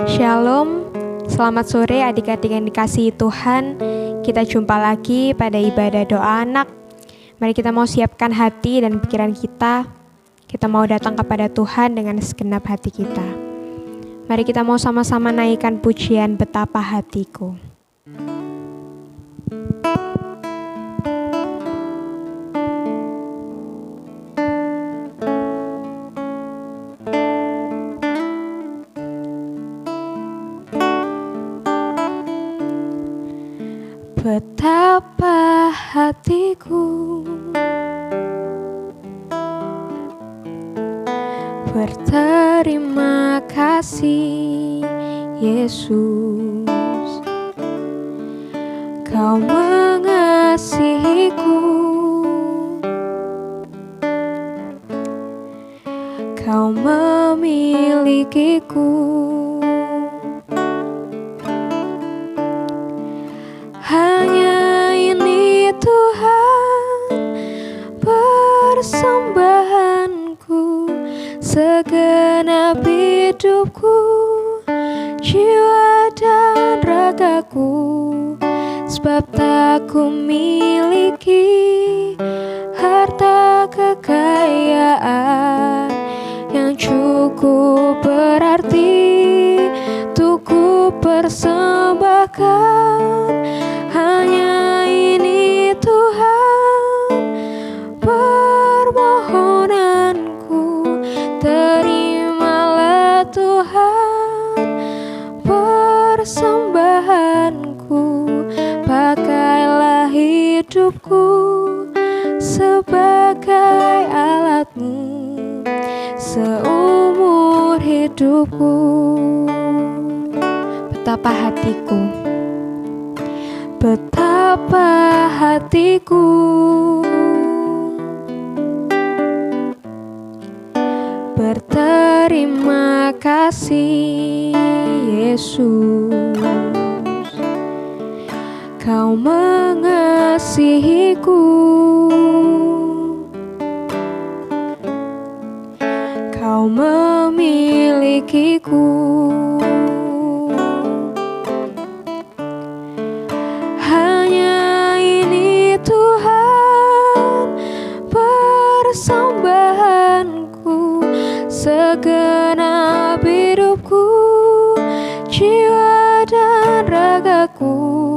Shalom, selamat sore adik-adik yang dikasihi Tuhan. Kita jumpa lagi pada ibadah doa anak. Mari kita mau siapkan hati dan pikiran kita. Kita mau datang kepada Tuhan dengan segenap hati kita. Mari kita mau sama-sama naikkan pujian Betapa Hatiku. Betapa hatiku berterima kasih, Yesus. Kau mengasihiku, Kau memilikiku. Hanya ini Tuhan persembahanku, segenap hidupku, jiwa dan ragaku. Sebab tak ku miliki harta kekayaan yang cukup berarti untuk ku persembahkan. Hanya ini Tuhan permohonanku, terimalah Tuhan persembahanku. Pakailah hidupku sebagai alat-Mu seumur hidupku. Betapa hatiku, betapa hatiku berterima kasih, Yesus. Kau mengasihiku, Kau memilikiku. Hanya ini Tuhan persembahanku, segenap hidupku, jiwa dan ragaku.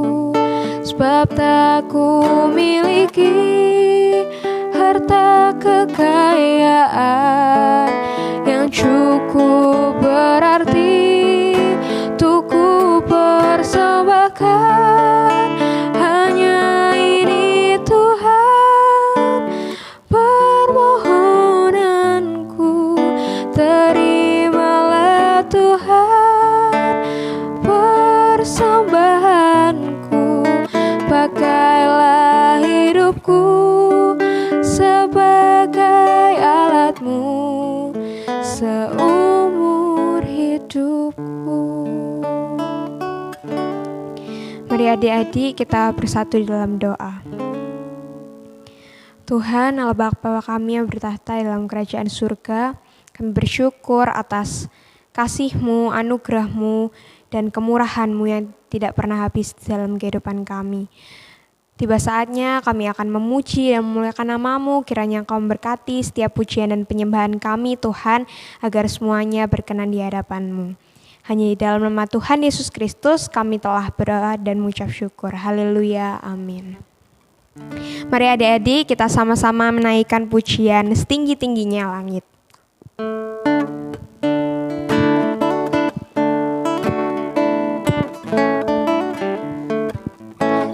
Sebab tak ku miliki harta kekayaan yang cukup berarti untuk ku persembahkan. Hanya ini Tuhan permohonanku, terimalah Tuhan persembahanku. Pakailah hidupku sebagai alat-Mu seumur hidupku. Mari adik-adik kita bersatu di dalam doa. Tuhan Allah Bapa kami yang bertahta dalam kerajaan surga, kami bersyukur atas kasih-Mu, anugerah-Mu, dan kemurahan-Mu yang tidak pernah habis dalam kehidupan kami. Tiba saatnya kami akan memuji dan memuliakan nama-Mu. Kiranya Engkau memberkati setiap pujian dan penyembahan kami Tuhan, agar semuanya berkenan di hadapan-Mu. Hanya di dalam nama Tuhan Yesus Kristus kami telah berdoa dan mengucap syukur. Haleluya, amin. Mari adik-adik kita sama-sama menaikkan pujian setinggi-tingginya langit.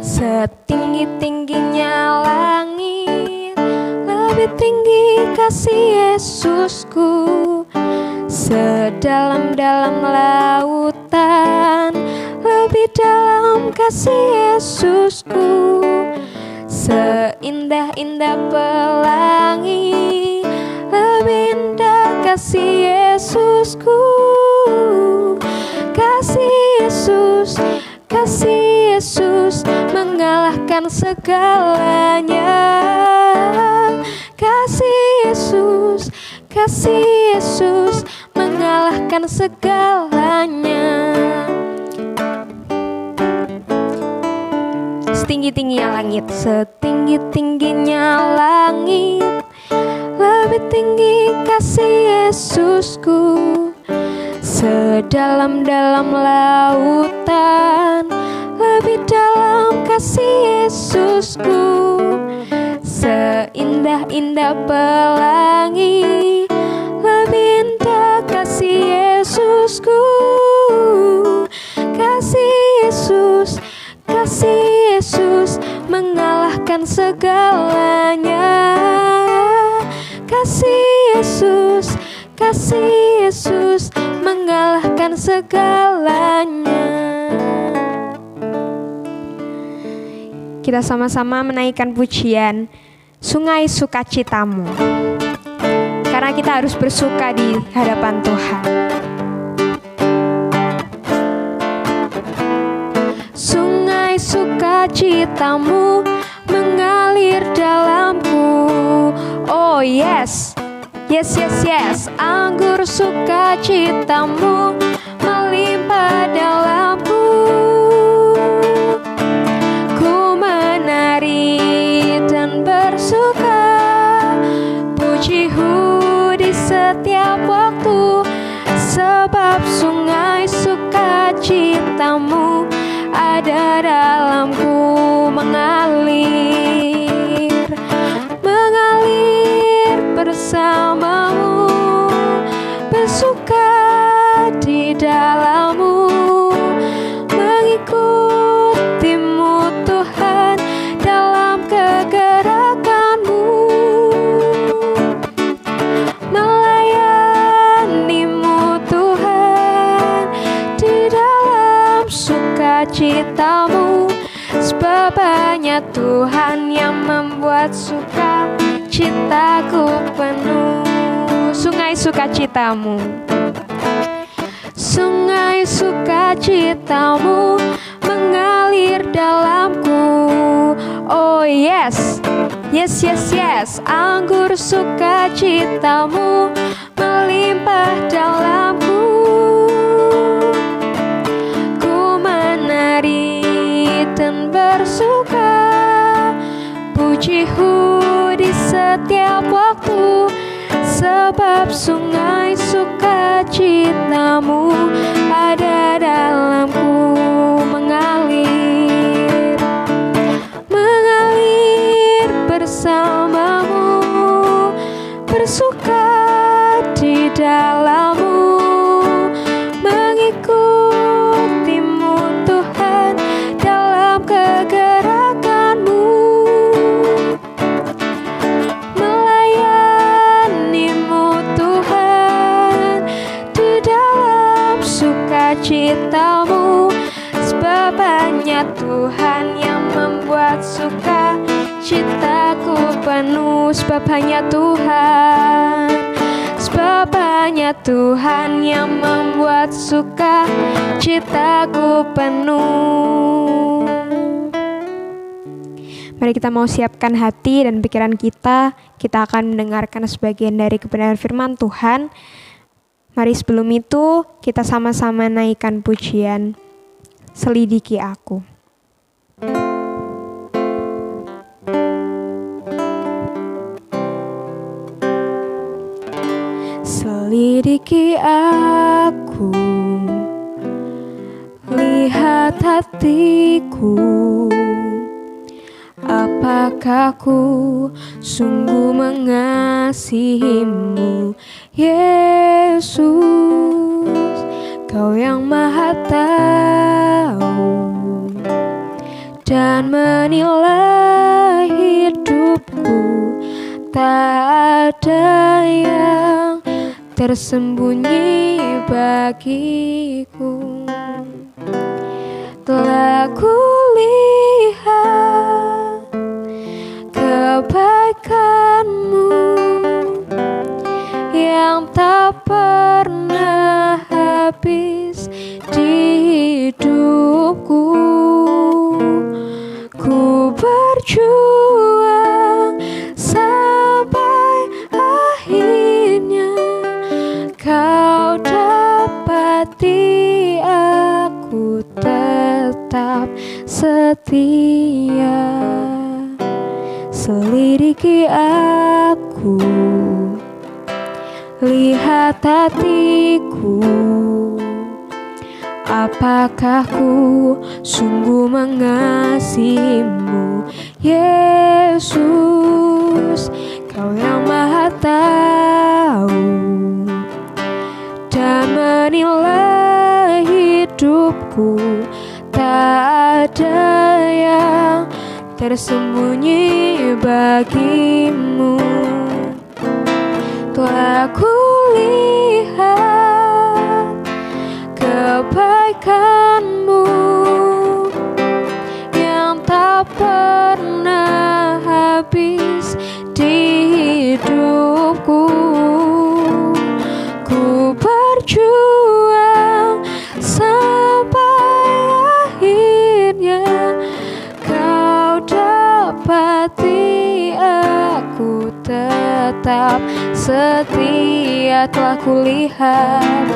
Setinggi-tingginya langit, lebih tinggi kasih Yesusku. Sedalam-dalam lautan, lebih dalam kasih Yesusku. Seindah-indah pelangi, lebih indah kasih Yesusku. Kasih Yesus, kasih Yesus mengalahkan segalanya. Kasih Yesus, kasih Yesus mengalahkan segalanya. setinggi-tingginya langit, setinggi-tingginya langit, lebih tinggi kasih Yesusku, sedalam-dalam lautan, lebih dalam kasih Yesusku, seindah-indah pelangi, lebih indah kasih Yesusku, kasih Yesus, kasih Yesus mengalahkan segalanya, kasih Yesus, kasih Yesus mengalahkan segalanya. Kita sama-sama menaikkan pujian Sungai Sukacitamu, karena kita harus bersuka di hadapan Tuhan. Sungai sukacitamu mengalir dalamku. Oh yes, yes, yes, yes. Anggur sukacitamu melimpah dalamku. Ku menari dan bersuka, pujiku di setiap waktu, sebab sungai sukacitamu ada dalamku, mengalir, mengalir bersamamu, bersuka di dalammu, mengikutimu Tuhan dalam kegerakanmu, melayanimu Tuhan di dalam sukacitamu, sebab hanya Tuhan yang membuat sukacitaku penuh. Sungai sukacitamu, sungai sukacitamu mengalir dalamku. Oh yes, yes, yes, yes. Anggur sukacitamu melimpah dalamku. Ku menari dan bersuka, pujiku di setiap waktu, sebab sungai sukacitamu ada dalamku, mengalir, mengalir bersamamu, bersuka di dalammu, mengikutimu Tuhan dalam kegerakanmu, melayanimu Tuhan di dalam sukacitamu, sebab hanya Tuhan yang membuat sukacitaku penuh, sebab hanya Tuhan, sebab hanya Tuhan yang membuat sukacitaku penuh. Mari kita mau siapkan hati dan pikiran kita. Kita akan mendengarkan sebagian dari kebenaran firman Tuhan. Mari sebelum itu kita sama-sama naikkan pujian Selidiki Aku. Selidiki aku, lihat hatiku, apakah ku sungguh mengasihimu, Yesus, Kau yang Maha Tahu dan menilai hidupku, tak ada yang tersembunyi bagiku. Telah kulihat kebaikan-Mu yang tak pernah habis di hidupku. Ku berjuang sampai akhirnya Kau dapati aku tetap setia. Selidiki aku, lihat hatiku, apakah ku sungguh mengasihimu, Yesus. Kau yang Maha tahu dan menilai hidupku, tak ada yang tersembunyi bagimu. Telah kulihat kebaikanmu yang tak pernah habis di hidupku. Ku berjuang sampai akhirnya kau dapati aku tetap setia. Telah kulihat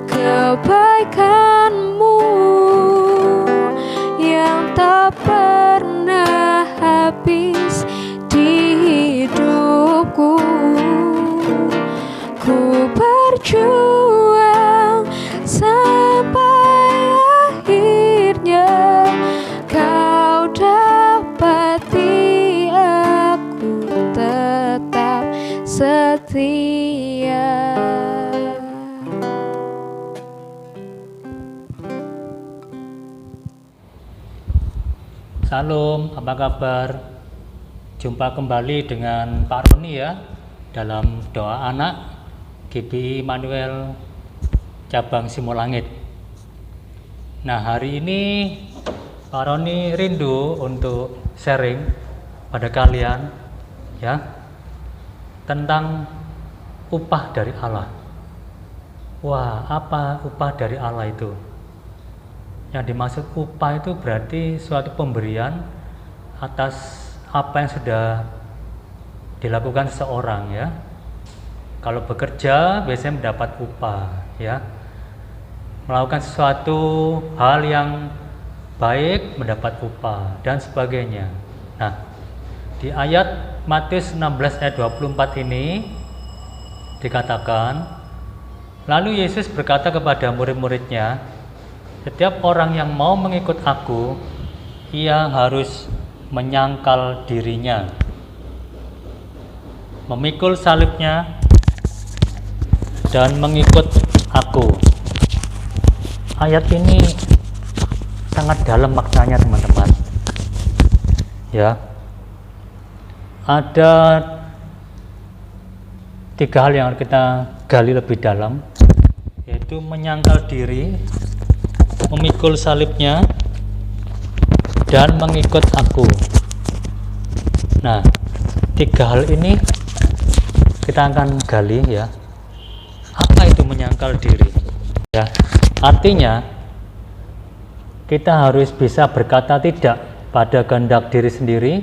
kebaikanmu yang tak pernah habis di hidupku. Ku berjuang sampai akhirnya kau dapati aku tetap setia. Salam, apa kabar? Jumpa kembali dengan Pak Roni ya dalam doa anak GBI Immanuel cabang Simolangit. Nah, hari ini Pak Roni rindu untuk sharing pada kalian ya tentang upah dari Allah. Wah, apa upah dari Allah itu? Yang dimaksud upah itu berarti suatu pemberian atas apa yang sudah dilakukan seseorang ya. Kalau bekerja biasanya mendapat upah ya. Melakukan sesuatu hal yang baik mendapat upah dan sebagainya. Nah, di ayat Matius 16 ayat 24 ini dikatakan, lalu Yesus berkata kepada murid-muridnya, setiap orang yang mau mengikut aku, ia harus menyangkal dirinya, memikul salibnya, dan mengikut aku. Ayat ini sangat dalam maknanya teman-teman. Ya, ada 3 hal yang harus kita gali lebih dalam, yaitu menyangkal diri, memikul salibnya, dan mengikut aku. Nah, 3 hal ini kita akan gali ya. Apa itu menyangkal diri? Ya, artinya kita harus bisa berkata tidak pada kehendak diri sendiri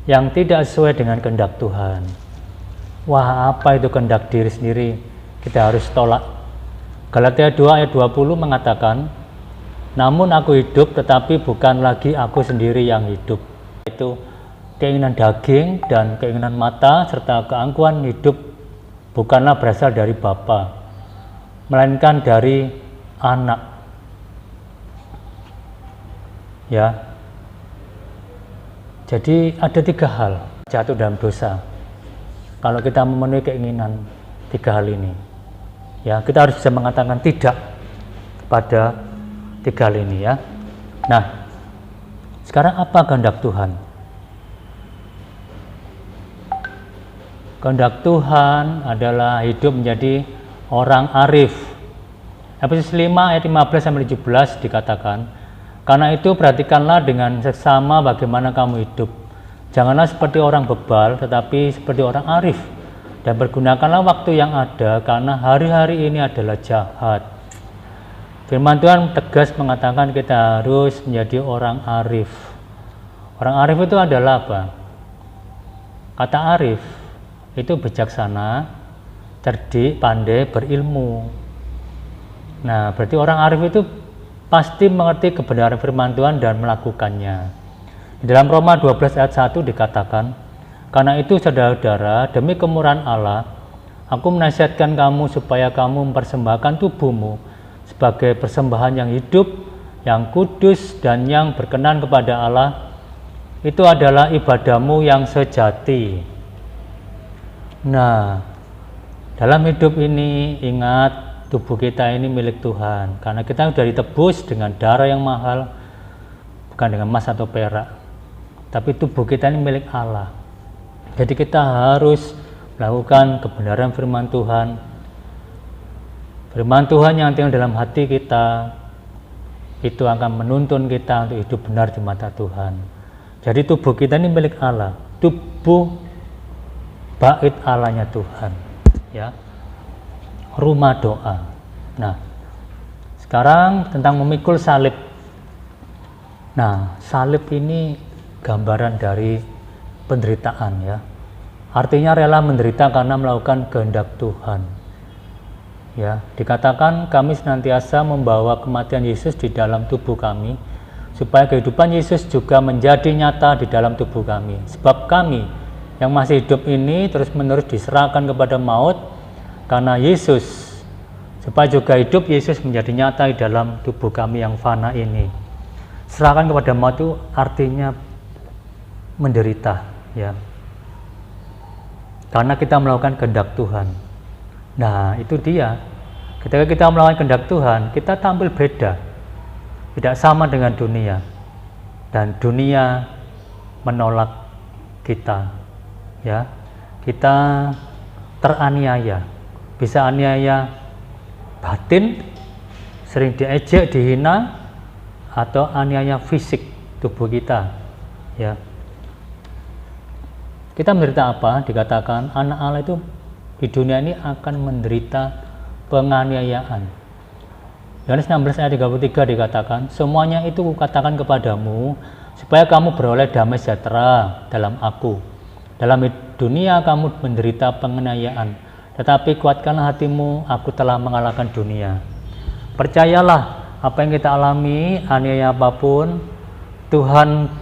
yang tidak sesuai dengan kehendak Tuhan. Wah, apa itu kehendak diri sendiri? Kita harus tolak. Galatia 2 ayat 20 mengatakan, namun aku hidup, tetapi bukan lagi aku sendiri yang hidup. Itu keinginan daging dan keinginan mata serta keangkuhan hidup bukanlah berasal dari Bapa, melainkan dari anak. Ya. Jadi ada 3 hal jatuh dalam dosa. Kalau kita memenuhi keinginan 3 hal ini, ya kita harus bisa mengatakan tidak pada 3 hal ini ya. Nah, sekarang apa kehendak Tuhan? Kehendak Tuhan adalah hidup menjadi orang arif. Efesus 5 ayat 15 sampai 17 dikatakan, karena itu perhatikanlah dengan seksama bagaimana kamu hidup. Janganlah seperti orang bebal, tetapi seperti orang arif. Dan pergunakanlah waktu yang ada, karena hari-hari ini adalah jahat. Firman Tuhan tegas mengatakan kita harus menjadi orang arif. Orang arif itu adalah apa? Kata arif itu bijaksana, cerdik, pandai, berilmu. Nah, berarti orang arif itu pasti mengerti kebenaran firman Tuhan dan melakukannya. Di dalam Roma 12 ayat 1 dikatakan, karena itu saudara-saudara, demi kemurahan Allah, aku menasihatkan kamu supaya kamu mempersembahkan tubuhmu sebagai persembahan yang hidup, yang kudus, dan yang berkenan kepada Allah. Itu adalah ibadahmu yang sejati. Nah, dalam hidup ini ingat, tubuh kita ini milik Tuhan, karena kita sudah ditebus dengan darah yang mahal, bukan dengan emas atau perak, tapi tubuh kita ini milik Allah. Jadi kita harus melakukan kebenaran firman Tuhan. Firman Tuhan yang tinggal dalam hati kita itu akan menuntun kita untuk hidup benar di mata Tuhan. Jadi tubuh kita ini milik Allah, tubuh bait Allahnya Tuhan, ya, rumah doa. Nah, sekarang tentang memikul salib. Nah, salib ini gambaran dari penderitaan, ya. Artinya rela menderita karena melakukan kehendak Tuhan. Ya, dikatakan kami senantiasa membawa kematian Yesus di dalam tubuh kami, supaya kehidupan Yesus juga menjadi nyata di dalam tubuh kami. Sebab kami yang masih hidup ini terus-menerus diserahkan kepada maut karena Yesus, supaya juga hidup Yesus menjadi nyata di dalam tubuh kami yang fana ini. Serahkan kepada maut itu artinya menderita, ya, karena kita melakukan kehendak Tuhan. Nah, itu dia, ketika kita melakukan kehendak Tuhan, kita tampil beda, tidak sama dengan dunia, dan dunia menolak kita, ya. Kita teraniaya, bisa aniaya batin, sering diejek, dihina, atau aniaya fisik tubuh kita, ya. Kita menderita apa? Dikatakan anak Allah itu di dunia ini akan menderita penganiayaan. Yohanes 16 ayat 33 dikatakan, semuanya itu kukatakan kepadamu supaya kamu beroleh damai sejahtera dalam aku. Dalam dunia kamu menderita penganiayaan, tetapi kuatkanlah hatimu, aku telah mengalahkan dunia. Percayalah, apa yang kita alami, aniaya apapun, Tuhan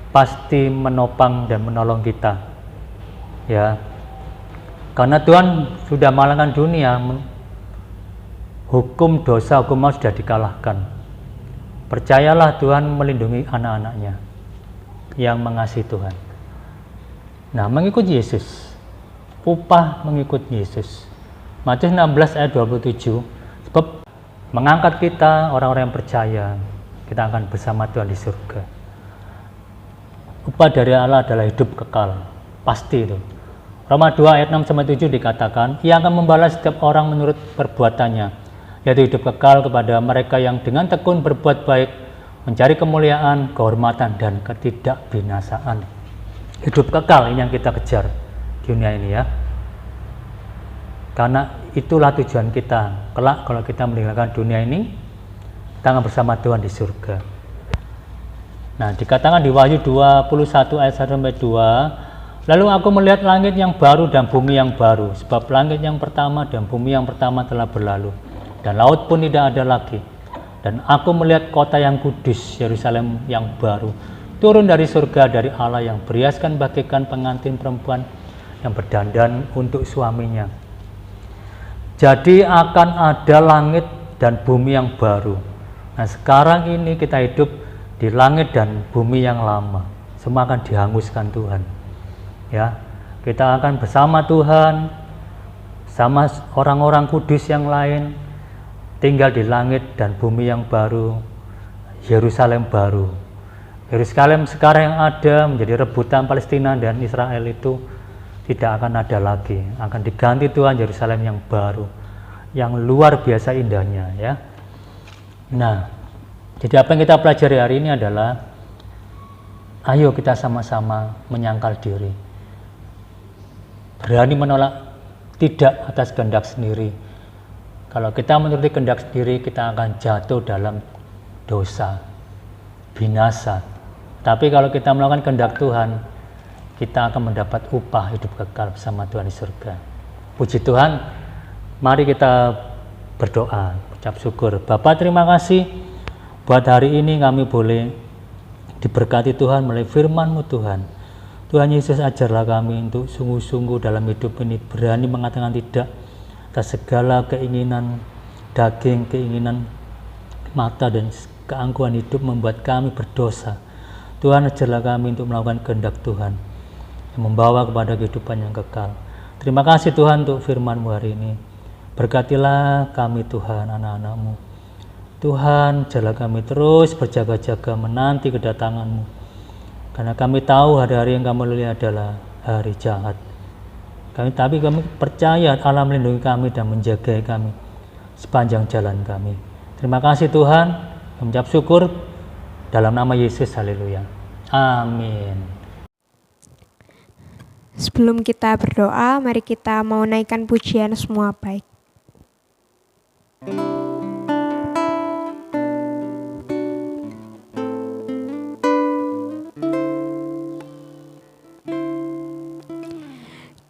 pasti menopang dan menolong kita, ya, karena Tuhan sudah mengalahkan dunia. Hukum dosa, hukum maut sudah dikalahkan. Percayalah, Tuhan melindungi anak-anaknya yang mengasihi Tuhan. Nah, mengikut Yesus, upah mengikut Yesus. Matius 16 ayat 27, sebab mengangkat kita, orang-orang yang percaya, kita akan bersama Tuhan di surga. Upah dari Allah adalah hidup kekal, pasti itu. Roma 2 ayat 6-7 dikatakan, Ia akan membalas setiap orang menurut perbuatannya, yaitu hidup kekal kepada mereka yang dengan tekun berbuat baik, mencari kemuliaan, kehormatan, dan ketidakbinasaan. Hidup kekal ini yang kita kejar di dunia ini, ya. Karena itulah tujuan kita. Kelak kalau kita meninggalkan dunia ini, kita akan bersama Tuhan di surga. Nah, dikatakan di Wahyu 21 ayat 1-2, lalu aku melihat langit yang baru dan bumi yang baru, sebab langit yang pertama dan bumi yang pertama telah berlalu, dan laut pun tidak ada lagi. Dan aku melihat kota yang kudus, Yerusalem yang baru, turun dari surga dari Allah, yang berhiaskan bagaikan pengantin perempuan yang berdandan untuk suaminya. Jadi akan ada langit dan bumi yang baru. Nah, sekarang ini kita hidup di langit dan bumi yang lama, semua akan dihanguskan Tuhan, ya. Kita akan bersama Tuhan, sama orang-orang kudus yang lain, tinggal di langit dan bumi yang baru, Yerusalem baru. Yerusalem sekarang yang ada menjadi rebutan Palestina dan Israel itu tidak akan ada lagi, akan diganti Tuhan Yerusalem yang baru, yang luar biasa indahnya, ya. Nah, jadi apa yang kita pelajari hari ini adalah, ayo kita sama-sama menyangkal diri, berani menolak tidak atas kehendak sendiri. Kalau kita menuruti kehendak sendiri, kita akan jatuh dalam dosa, binasa. Tapi kalau kita melakukan kehendak Tuhan, kita akan mendapat upah hidup kekal bersama Tuhan di surga. Puji Tuhan, mari kita berdoa, ucap syukur. Bapa, terima kasih Buat hari ini kami boleh diberkati Tuhan melalui firman-Mu Tuhan. Tuhan Yesus, ajarlah kami untuk sungguh-sungguh dalam hidup ini berani mengatakan tidak atas segala keinginan daging, keinginan mata dan keangkuhan hidup membuat kami berdosa. Tuhan, ajarlah kami untuk melakukan kehendak Tuhan yang membawa kepada kehidupan yang kekal. Terima kasih Tuhan untuk firman-Mu hari ini. Berkatilah kami Tuhan, anak-anak-Mu. Tuhan, ajarlah kami terus berjaga-jaga menanti kedatangan-Mu. Karena kami tahu hari-hari yang kami lalui adalah hari jahat. Tapi kami percaya Allah melindungi kami dan menjaga kami sepanjang jalan kami. Terima kasih Tuhan. Kami mengucap syukur dalam nama Yesus. Haleluya. Amin. Sebelum kita berdoa, mari kita mau naikkan pujian Semua Baik.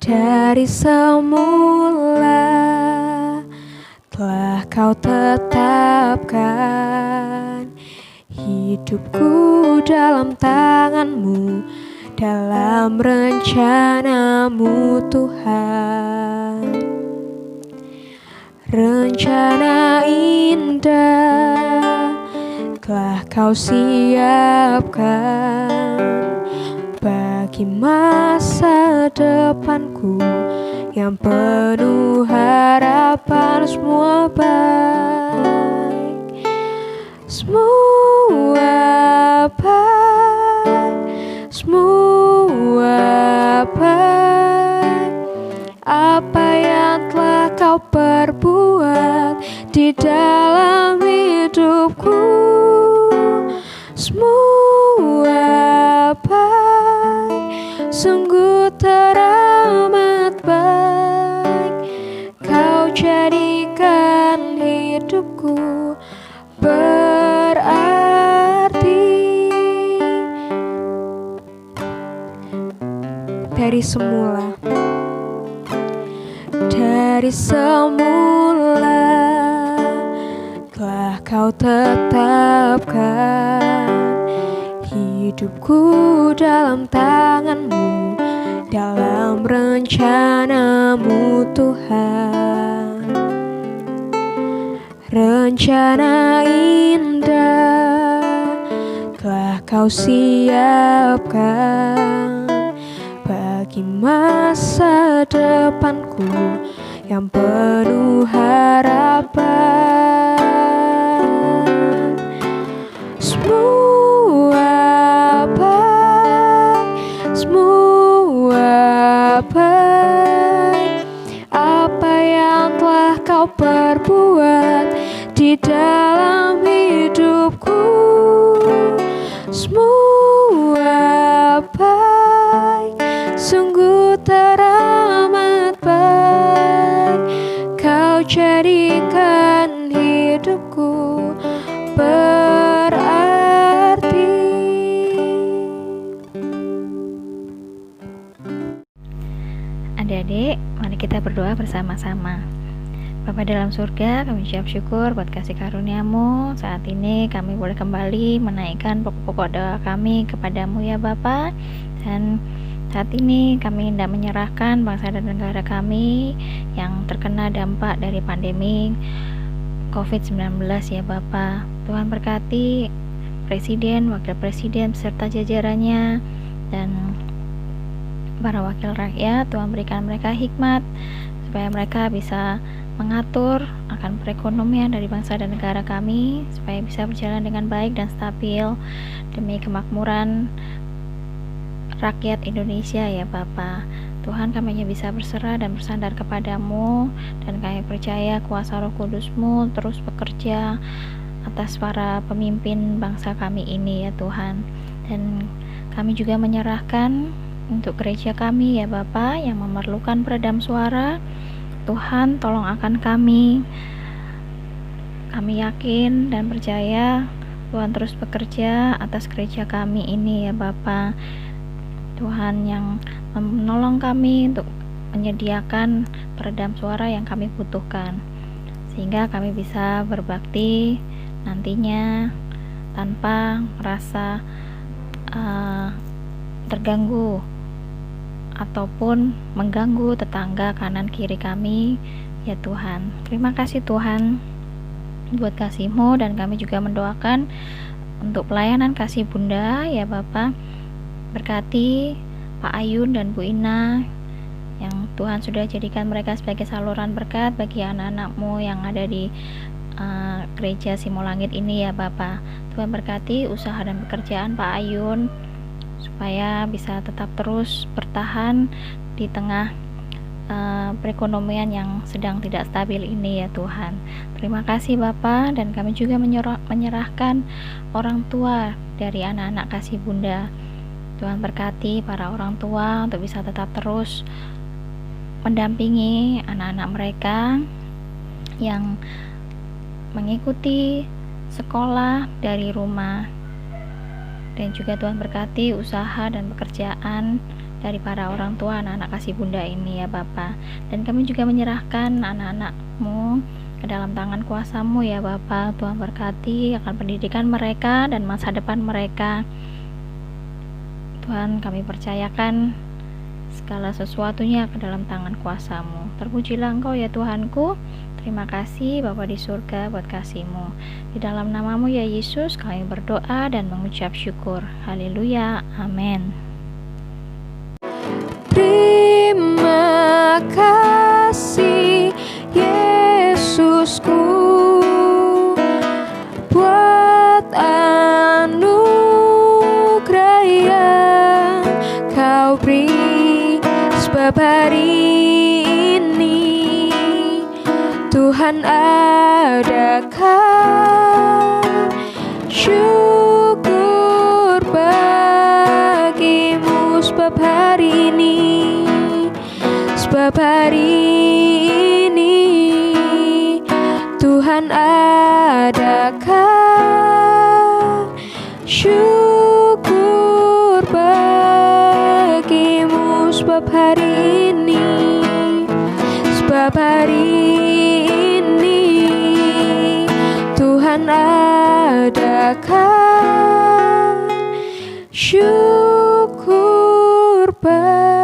Dari semula telah Kau tetapkan hidupku dalam tangan-Mu, dalam rencana-Mu Tuhan. Rencana indah telah Kau siapkan bagi masa depanku yang penuh harapan. Semua baik, semua baik, semua baik. Apa yang telah Kau perbuat di dalam hidupku, semua baik, sungguh teramat baik. Kau jadikan hidupku berarti. Dari semula telah Kau tetapkan hidupku dalam tangan-Mu, dalam rencana-Mu Tuhan. Rencana indah telah Kau siapkan bagi masa depanku yang penuh harapan. Semua baik, semua baik. Apa yang telah Kau perbuat di dalam hidupku, semua baik, sungguh teramat baik. Kau jadikan hidupku berarti. Adik-adik, mari kita berdoa bersama-sama. Bapa dalam surga, kami ucap syukur buat kasih karunia-Mu. Saat ini kami boleh kembali menaikkan pokok-pokok doa kami kepadamu ya Bapa. Dan saat ini kami hendak menyerahkan bangsa dan negara kami yang terkena dampak dari pandemi COVID-19 ya Bapa. Tuhan berkati Presiden, Wakil Presiden, beserta jajarannya, dan para wakil rakyat. Tuhan berikan mereka hikmat supaya mereka bisa mengatur akan perekonomian dari bangsa dan negara kami supaya bisa berjalan dengan baik dan stabil demi kemakmuran rakyat Indonesia ya Bapa. Tuhan, kami hanya bisa berserah dan bersandar kepadamu, dan kami percaya kuasa Roh Kudus-Mu terus bekerja atas para pemimpin bangsa kami ini ya Tuhan. Dan kami juga menyerahkan untuk gereja kami ya Bapa yang memerlukan peredam suara. Tuhan, tolong akan kami. Kami yakin dan percaya Tuhan terus bekerja atas gereja kami ini ya Bapa. Tuhan yang menolong kami untuk menyediakan peredam suara yang kami butuhkan, sehingga kami bisa berbakti nantinya tanpa merasa terganggu ataupun mengganggu tetangga kanan kiri kami, ya Tuhan. Terima kasih Tuhan buat kasih-Mu, dan kami juga mendoakan untuk pelayanan kasih Bunda, ya Bapa. Berkati Pak Ayun dan Bu Ina yang Tuhan sudah jadikan mereka sebagai saluran berkat bagi anak-anak-Mu yang ada di gereja Simolangit ini, ya Bapa. Tuhan berkati usaha dan pekerjaan Pak Ayun supaya bisa tetap terus bertahan di tengah perekonomian yang sedang tidak stabil ini, ya Tuhan. Terima kasih Bapa, dan kami juga menyerahkan orang tua dari anak-anak kasih Bunda. Tuhan berkati para orang tua untuk bisa tetap terus mendampingi anak-anak mereka yang mengikuti sekolah dari rumah, dan juga Tuhan berkati usaha dan pekerjaan dari para orang tua anak-anak kasih Bunda ini, ya Bapa. Dan kami juga menyerahkan anak-anak-Mu ke dalam tangan kuasa-Mu, ya Bapa. Tuhan berkati akan pendidikan mereka dan masa depan mereka. Tuhan, kami percayakan segala sesuatunya ke dalam tangan kuasa-Mu. Terpujilah Engkau, ya Tuhanku. Terima kasih Bapa di surga buat kasih-Mu. Di dalam nama-Mu, ya Yesus, kami berdoa dan mengucap syukur. Haleluya. Amin. Terima kasih Yesusku buat anugerah yang Kau beri, sebab hari ini Tuhan adakan syukur bagimu, sebab hari ini Tuhan adakan syukur bagimu, sebab hari ini Tuhan adakan syukur bagimu.